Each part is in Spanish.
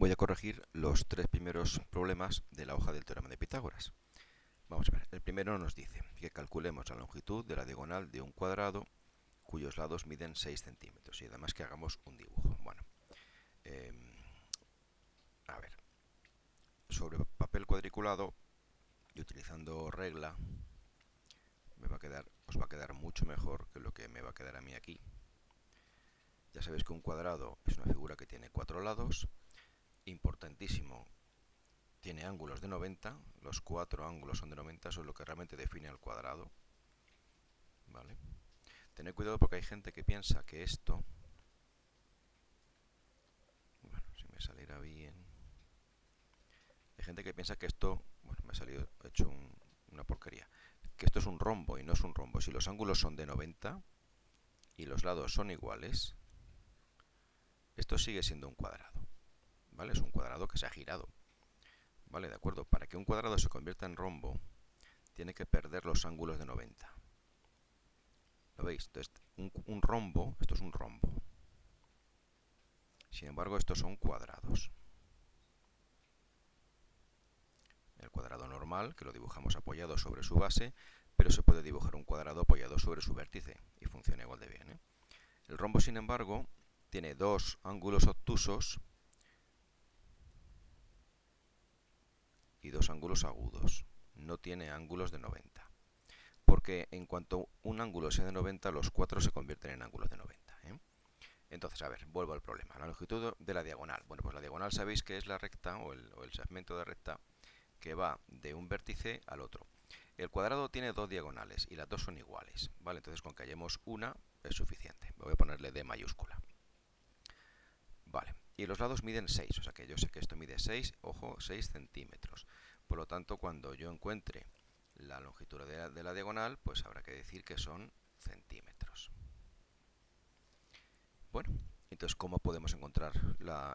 Voy a corregir los tres primeros problemas de la hoja del teorema de Pitágoras. Vamos a ver, el primero nos dice que calculemos la longitud de la diagonal de un cuadrado cuyos lados miden 6 centímetros y además que hagamos un dibujo. Bueno, a ver, sobre papel cuadriculado y utilizando regla os va a quedar mucho mejor que lo que me va a quedar a mí aquí. Ya sabéis que un cuadrado es una figura que tiene 4 lados, importantísimo, tiene ángulos de 90, los 4 ángulos son de 90, eso es lo que realmente define al cuadrado, ¿vale? Tened cuidado porque hay gente que piensa que esto, bueno, si me saliera bien, hay gente que piensa que esto, bueno, me ha salido hecho una porquería, que esto es un rombo y no es un rombo. Si los ángulos son de 90 y los lados son iguales, esto sigue siendo un cuadrado, ¿vale? Es un cuadrado que se ha girado, ¿vale? De acuerdo, para que un cuadrado se convierta en rombo, tiene que perder los ángulos de 90. ¿Lo veis? Entonces, un rombo, esto es un rombo. Sin embargo, estos son cuadrados. El cuadrado normal, que lo dibujamos apoyado sobre su base, pero se puede dibujar un cuadrado apoyado sobre su vértice y funciona igual de bien, ¿eh? El rombo, sin embargo, tiene dos ángulos obtusos y dos ángulos agudos. No tiene ángulos de 90. Porque en cuanto un ángulo sea de 90, los cuatro se convierten en ángulos de 90, ¿eh? Entonces, a ver, vuelvo al problema. La longitud de la diagonal. Bueno, pues la diagonal sabéis que es la recta o el segmento de recta que va de un vértice al otro. El cuadrado tiene dos diagonales y las dos son iguales, ¿vale? Entonces, con que hallemos una es suficiente. Voy a ponerle D mayúscula. Vale, y los lados miden 6, o sea que yo sé que esto mide 6, ojo, 6 centímetros. Por lo tanto, cuando yo encuentre la longitud de la diagonal, pues habrá que decir que son centímetros. Bueno, entonces, ¿cómo podemos encontrar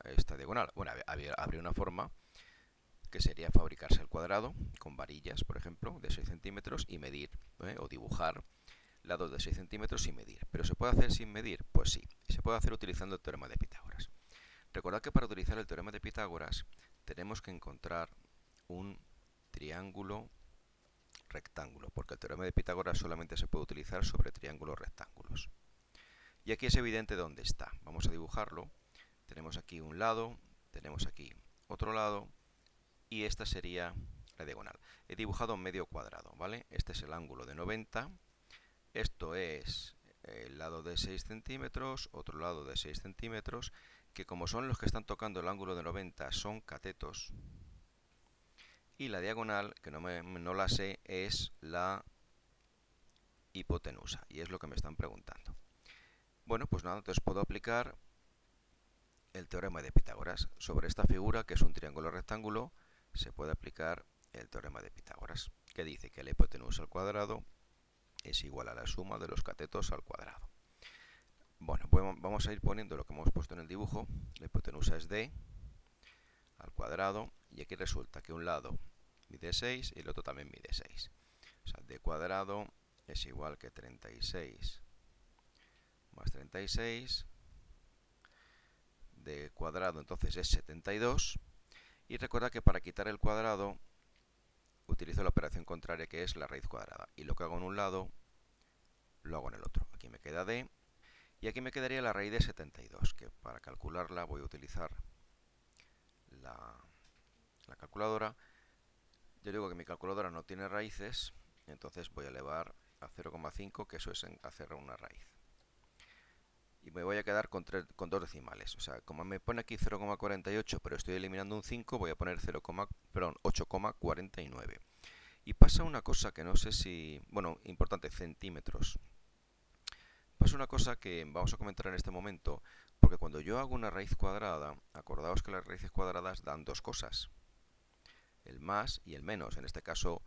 esta diagonal? Bueno, habría una forma que sería fabricarse el cuadrado con varillas, por ejemplo, de 6 centímetros y medir, o dibujar lados de 6 centímetros y medir. ¿Pero se puede hacer sin medir? Pues sí, se puede hacer utilizando el teorema de Pitágoras. Recordad que para utilizar el teorema de Pitágoras tenemos que encontrar un triángulo rectángulo, porque el teorema de Pitágoras solamente se puede utilizar sobre triángulos rectángulos. Y aquí es evidente dónde está. Vamos a dibujarlo. Tenemos aquí un lado, tenemos aquí otro lado, y esta sería la diagonal. He dibujado medio cuadrado, ¿vale? Este es el ángulo de 90, esto es el lado de 6 centímetros, otro lado de 6 centímetros, que como son los que están tocando el ángulo de 90 son catetos, y la diagonal, que no la sé, es la hipotenusa, y es lo que me están preguntando. Bueno, pues nada, entonces puedo aplicar el teorema de Pitágoras. Sobre esta figura, que es un triángulo rectángulo, se puede aplicar el teorema de Pitágoras, que dice que la hipotenusa al cuadrado es igual a la suma de los catetos al cuadrado. Bueno, pues vamos a ir poniendo lo que hemos puesto en el dibujo. La hipotenusa es d al cuadrado, y aquí resulta que un lado mide 6 y el otro también mide 6. O sea, d cuadrado es igual que 36 más 36. D cuadrado entonces es 72. Y recuerda que para quitar el cuadrado utilizo la operación contraria, que es la raíz cuadrada. Y lo que hago en un lado, lo hago en el otro. Aquí me queda d. Y aquí me quedaría la raíz de 72, que para calcularla voy a utilizar la calculadora. Yo digo que mi calculadora no tiene raíces, entonces voy a elevar a 0,5, que eso es hacer una raíz. Y me voy a quedar con dos decimales. O sea, como me pone aquí 0,48, pero estoy eliminando un 5, voy a poner 8,49. Y pasa una cosa que no sé si... Bueno, importante, centímetros. Pasa una cosa que vamos a comentar en este momento, porque cuando yo hago una raíz cuadrada, acordaos que las raíces cuadradas dan dos cosas, el más y el menos, en este caso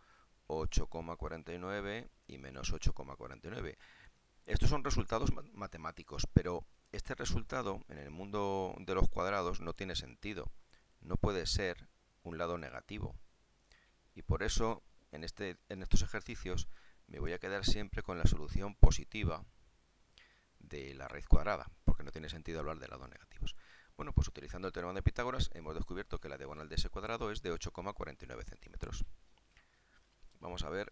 8,49 y menos 8,49. Estos son resultados matemáticos, pero este resultado en el mundo de los cuadrados no tiene sentido, no puede ser un lado negativo. Y por eso en estos ejercicios me voy a quedar siempre con la solución positiva de la raíz cuadrada, porque no tiene sentido hablar de lados negativos. Bueno, pues utilizando el teorema de Pitágoras hemos descubierto que la diagonal de ese cuadrado es de 8,49 centímetros. Vamos a ver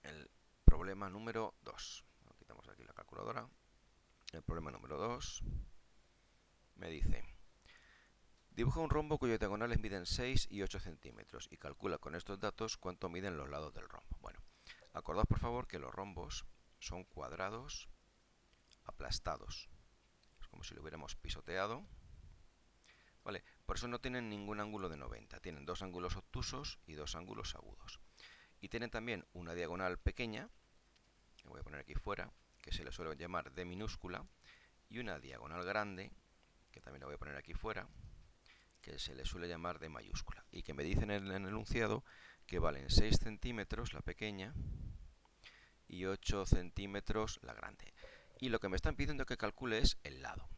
el problema número 2. Quitamos aquí la calculadora. El problema número 2 me dice: dibuja un rombo cuyos diagonales miden 6 y 8 centímetros y calcula con estos datos cuánto miden los lados del rombo. Bueno, acordaos por favor que los rombos son cuadrados aplastados. Es como si lo hubiéramos pisoteado. Vale, por eso no tienen ningún ángulo de 90. Tienen dos ángulos obtusos y dos ángulos agudos. Y tienen también una diagonal pequeña, que voy a poner aquí fuera, que se le suele llamar D minúscula, y una diagonal grande, que también la voy a poner aquí fuera, que se le suele llamar D mayúscula. Y que me dicen en el enunciado que valen 6 centímetros la pequeña y 8 centímetros la grande. Y lo que me están pidiendo que calcule es el lado.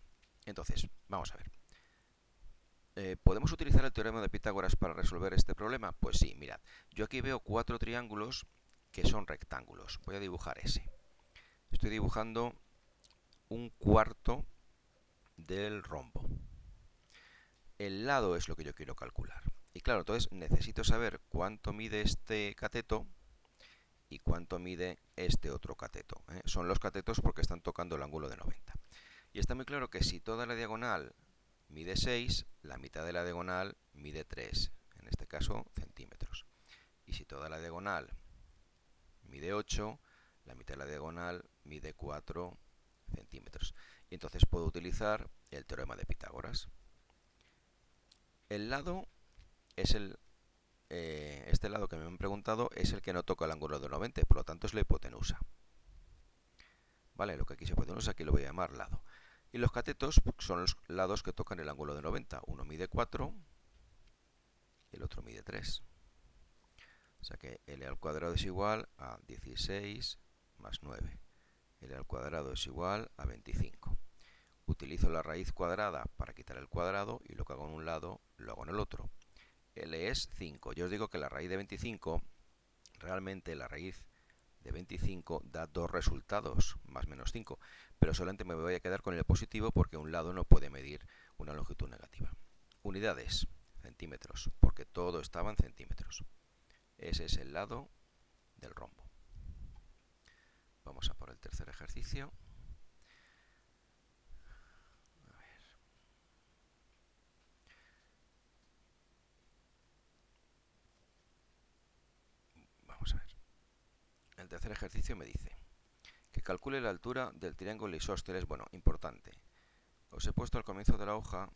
Entonces, vamos a ver. ¿Podemos utilizar el teorema de Pitágoras para resolver este problema? Pues sí, mirad. Yo aquí veo 4 triángulos que son rectángulos. Voy a dibujar ese. Estoy dibujando un cuarto del rombo. El lado es lo que yo quiero calcular. Y claro, entonces necesito saber cuánto mide este cateto y cuánto mide este otro cateto. Son los catetos porque están tocando el ángulo de 90. Y está muy claro que si toda la diagonal mide 6, la mitad de la diagonal mide 3, en este caso centímetros. Y si toda la diagonal mide 8, la mitad de la diagonal mide 4 centímetros. Y entonces puedo utilizar el teorema de Pitágoras. El lado es este lado que me han preguntado es el que no toca el ángulo de 90, por lo tanto es la hipotenusa. Vale, lo que aquí es hipotenusa, aquí lo voy a llamar lado. Y los catetos son los lados que tocan el ángulo de 90. Uno mide 4 y el otro mide 3. O sea que L al cuadrado es igual a 16 más 9. L al cuadrado es igual a 25. Utilizo la raíz cuadrada para quitar el cuadrado y lo que hago en un lado lo hago en el otro. L es 5. Yo os digo que la raíz de 25, realmente la raíz de 25 da dos resultados, más menos 5, pero solamente me voy a quedar con el positivo porque un lado no puede medir una longitud negativa. Unidades, centímetros, porque todo estaba en centímetros. Ese es el lado del rombo. Vamos a por el tercer ejercicio. A ver. Vamos a ver. El tercer ejercicio me dice que calcule la altura del triángulo isósceles. Bueno, importante. Os he puesto al comienzo de la hoja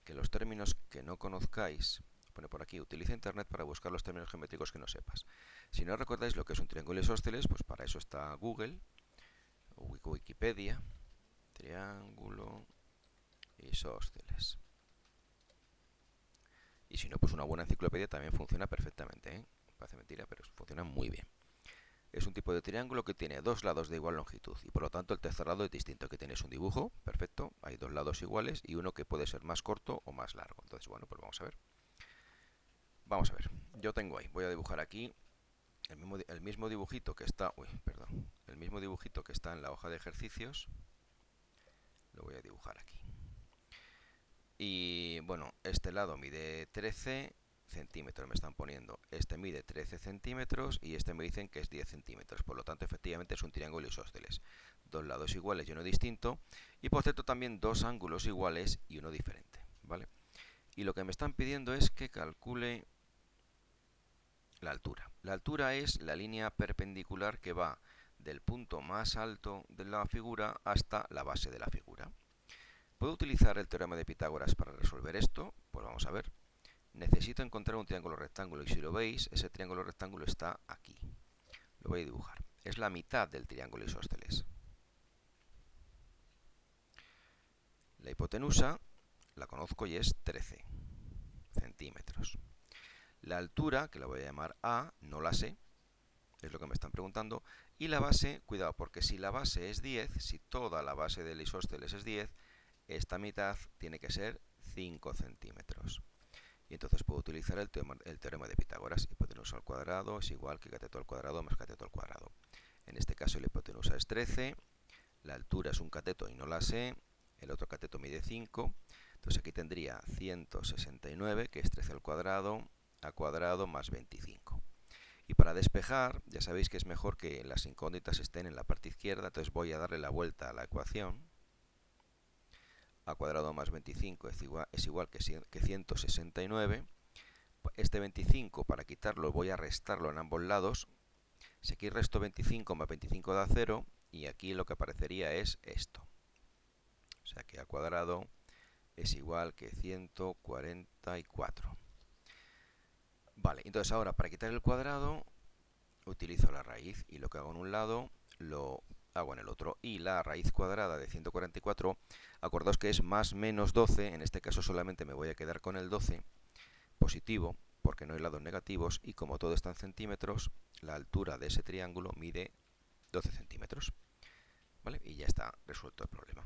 que los términos que no conozcáis, pone por aquí, utiliza internet para buscar los términos geométricos que no sepas. Si no recordáis lo que es un triángulo isósceles, pues para eso está Google o Wikipedia. Triángulo isósceles. Y si no, pues una buena enciclopedia también funciona perfectamente, ¿eh? Parece mentira, pero funciona muy bien. Es un tipo de triángulo que tiene dos lados de igual longitud y por lo tanto el tercer lado es distinto, que tienes un dibujo, perfecto, hay dos lados iguales y uno que puede ser más corto o más largo. Entonces, bueno, pues vamos a ver. Vamos a ver, yo tengo ahí, voy a dibujar aquí el mismo dibujito que está, el mismo dibujito que está en la hoja de ejercicios, lo voy a dibujar aquí. Y bueno, este lado mide 13 centímetros, me están poniendo. Este mide 13 centímetros y este me dicen que es 10 centímetros. Por lo tanto, efectivamente es un triángulo isósceles. Dos lados iguales y uno distinto. Y por cierto, también dos ángulos iguales y uno diferente, ¿vale? Y lo que me están pidiendo es que calcule la altura. La altura es la línea perpendicular que va del punto más alto de la figura hasta la base de la figura. ¿Puedo utilizar el teorema de Pitágoras para resolver esto? Pues vamos a ver. Necesito encontrar un triángulo rectángulo y si lo veis, ese triángulo rectángulo está aquí. Lo voy a dibujar. Es la mitad del triángulo isósceles. La hipotenusa la conozco y es 13 centímetros. La altura, que la voy a llamar A, no la sé, es lo que me están preguntando. Y la base, cuidado, porque si la base es 10, si toda la base del isósceles es 10, esta mitad tiene que ser 5 centímetros. Y entonces puedo utilizar el teorema de Pitágoras. Hipotenusa al cuadrado es igual que cateto al cuadrado más cateto al cuadrado. En este caso la hipotenusa es 13 la altura es un cateto y no la sé, el otro cateto mide 5, entonces aquí tendría 169, que es 13 al cuadrado, a cuadrado más 25. Y para despejar, ya sabéis que es mejor que las incógnitas estén en la parte izquierda, entonces voy a darle la vuelta a la ecuación. A cuadrado más 25 es igual que 169. Este 25, para quitarlo, voy a restarlo en ambos lados. Si aquí resto 25 más 25 da 0, y aquí lo que aparecería es esto. O sea que a cuadrado es igual que 144. Vale, entonces ahora para quitar el cuadrado utilizo la raíz y lo que hago en un lado lo hago en el otro. Y la raíz cuadrada de 144, acordaos que es más menos 12, en este caso solamente me voy a quedar con el 12 positivo, porque no hay lados negativos, y como todo está en centímetros, la altura de ese triángulo mide 12 centímetros. ¿Vale? Y ya está resuelto el problema.